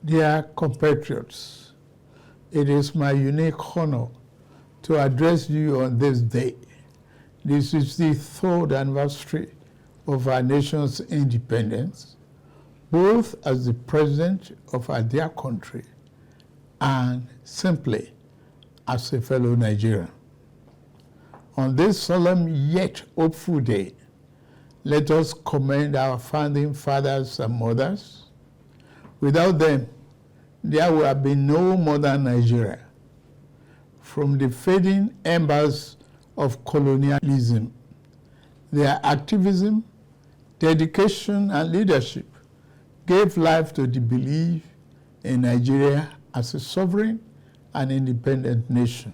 Dear compatriots, it is my unique honor to address you on this day. This is the third anniversary of our nation's independence, both as the president of our dear country and simply as a fellow Nigerian. On this solemn yet hopeful day, let us commend our founding fathers and mothers. Without them, there would have been no modern Nigeria. From the fading embers of colonialism, their activism, dedication, and leadership gave life to the belief in Nigeria as a sovereign and independent nation.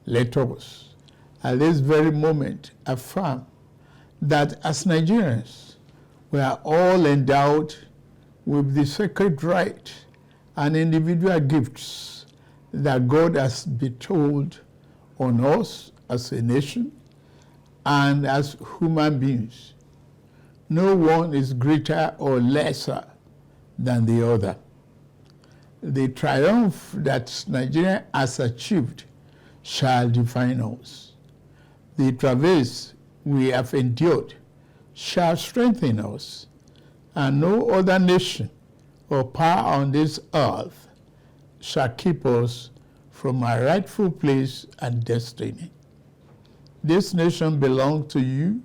Let us, at this very moment, affirm that as Nigerians, we are all endowed with the sacred right and individual gifts that God has bestowed on us as a nation and as human beings. No one is greater or lesser than the other. The triumph that Nigeria has achieved shall define us. The travails we have endured shall strengthen us, and no other nation or power on this earth shall keep us from our rightful place and destiny. This nation belongs to you,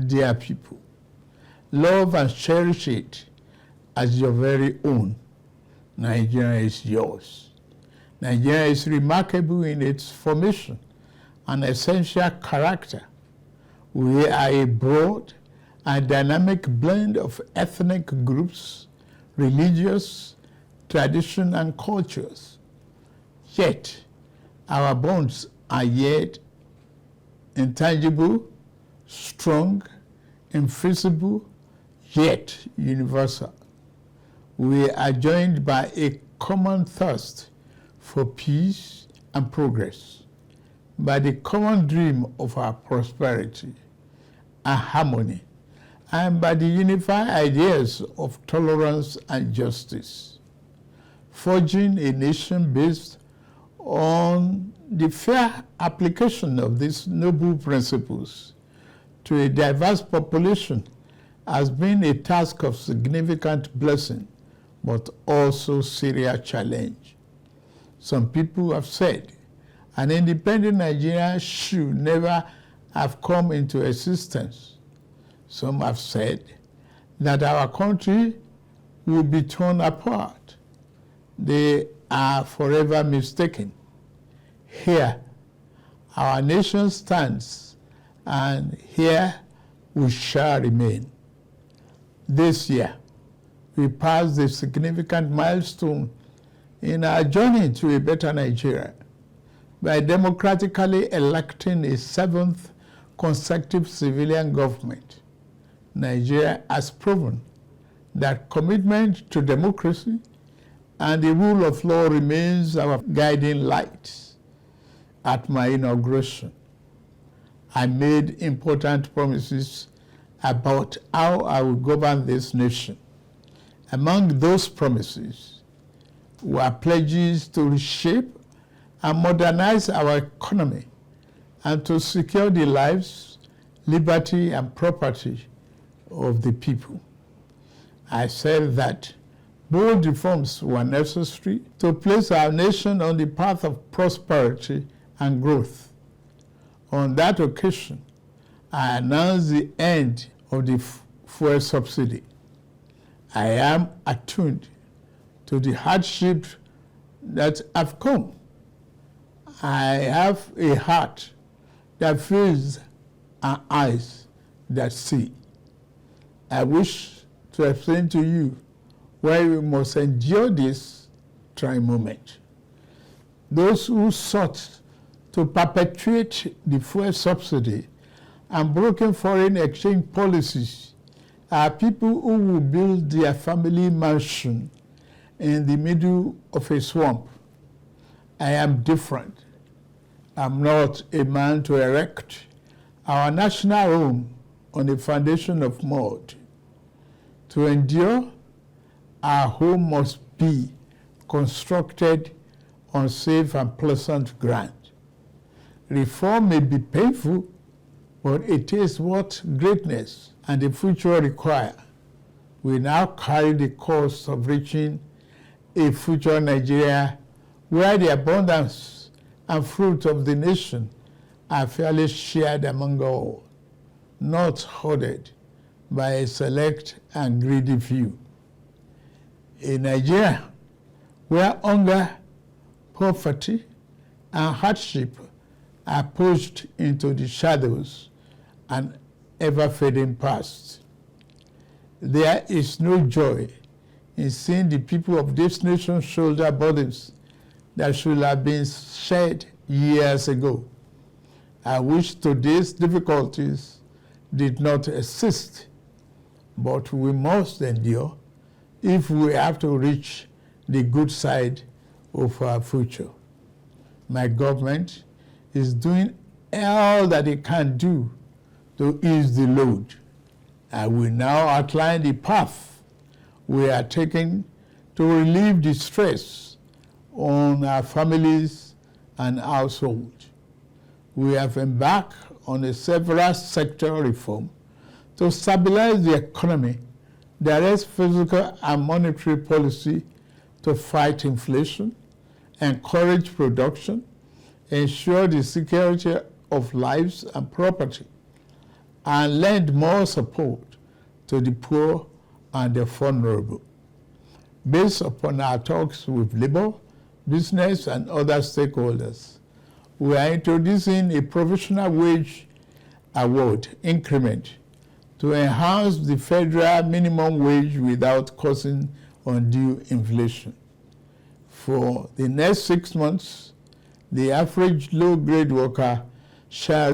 dear people. Love and cherish it as your very own. Nigeria is yours. Nigeria is remarkable in its formation and essential character. We are a broad and dynamic blend of ethnic groups, religious, tradition, and cultures. Yet, our bonds are yet intangible, strong, invisible, yet universal. We are joined by a common thirst for peace and progress, by the common dream of our prosperity and harmony, and by the unified ideas of tolerance and justice, forging a nation based on the fair application of these noble principles to a diverse population has been a task of significant blessing, but also serious challenge. Some people have said an independent Nigeria should never have come into existence. Some have said that our country will be torn apart. They are forever mistaken. Here, our nation stands, and here we shall remain. This year, we passed a significant milestone in our journey to a better Nigeria by democratically electing a seventh consecutive civilian government. Nigeria has proven that commitment to democracy and the rule of law remains our guiding light. At my inauguration, I made important promises about how I will govern this nation. Among those promises were pledges to reshape and modernize our economy and to secure the lives, liberty, and property of the people. I said that bold reforms were necessary to place our nation on the path of prosperity and growth. On that occasion, I announced the end of the fuel subsidy. I am attuned to the hardships that have come. I have a heart that feels and eyes that see. I wish to explain to you why we must endure this trying moment. Those who sought to perpetuate the fuel subsidy and broken foreign exchange policies are people who will build their family mansion in the middle of a swamp. I am different. I'm not a man to erect our national home on a foundation of mud. To endure, our home must be constructed on safe and pleasant ground. Reform may be painful, but it is what greatness and the future require. We now carry the cost of reaching a future Nigeria where the abundance and fruit of the nation are fairly shared among all, not hoarded by a select and greedy few. A Nigeria where hunger, poverty, and hardship are pushed into the shadows and ever-fading past. There is no joy in seeing the people of this nation shoulder burdens that should have been shared years ago. I wish today's difficulties did not exist, but we must endure if we have to reach the good side of our future. My government is doing all that it can do to ease the load. I will now outline the path we are taking to relieve the stress on our families and households. We have embarked on a several sector reform to stabilize the economy, direct fiscal and monetary policy to fight inflation, encourage production, ensure the security of lives and property, and lend more support to the poor and the vulnerable. Based upon our talks with labor, business, and other stakeholders, we are introducing a provisional wage award increment to enhance the federal minimum wage without causing undue inflation. For the next 6 months, the average low-grade worker shall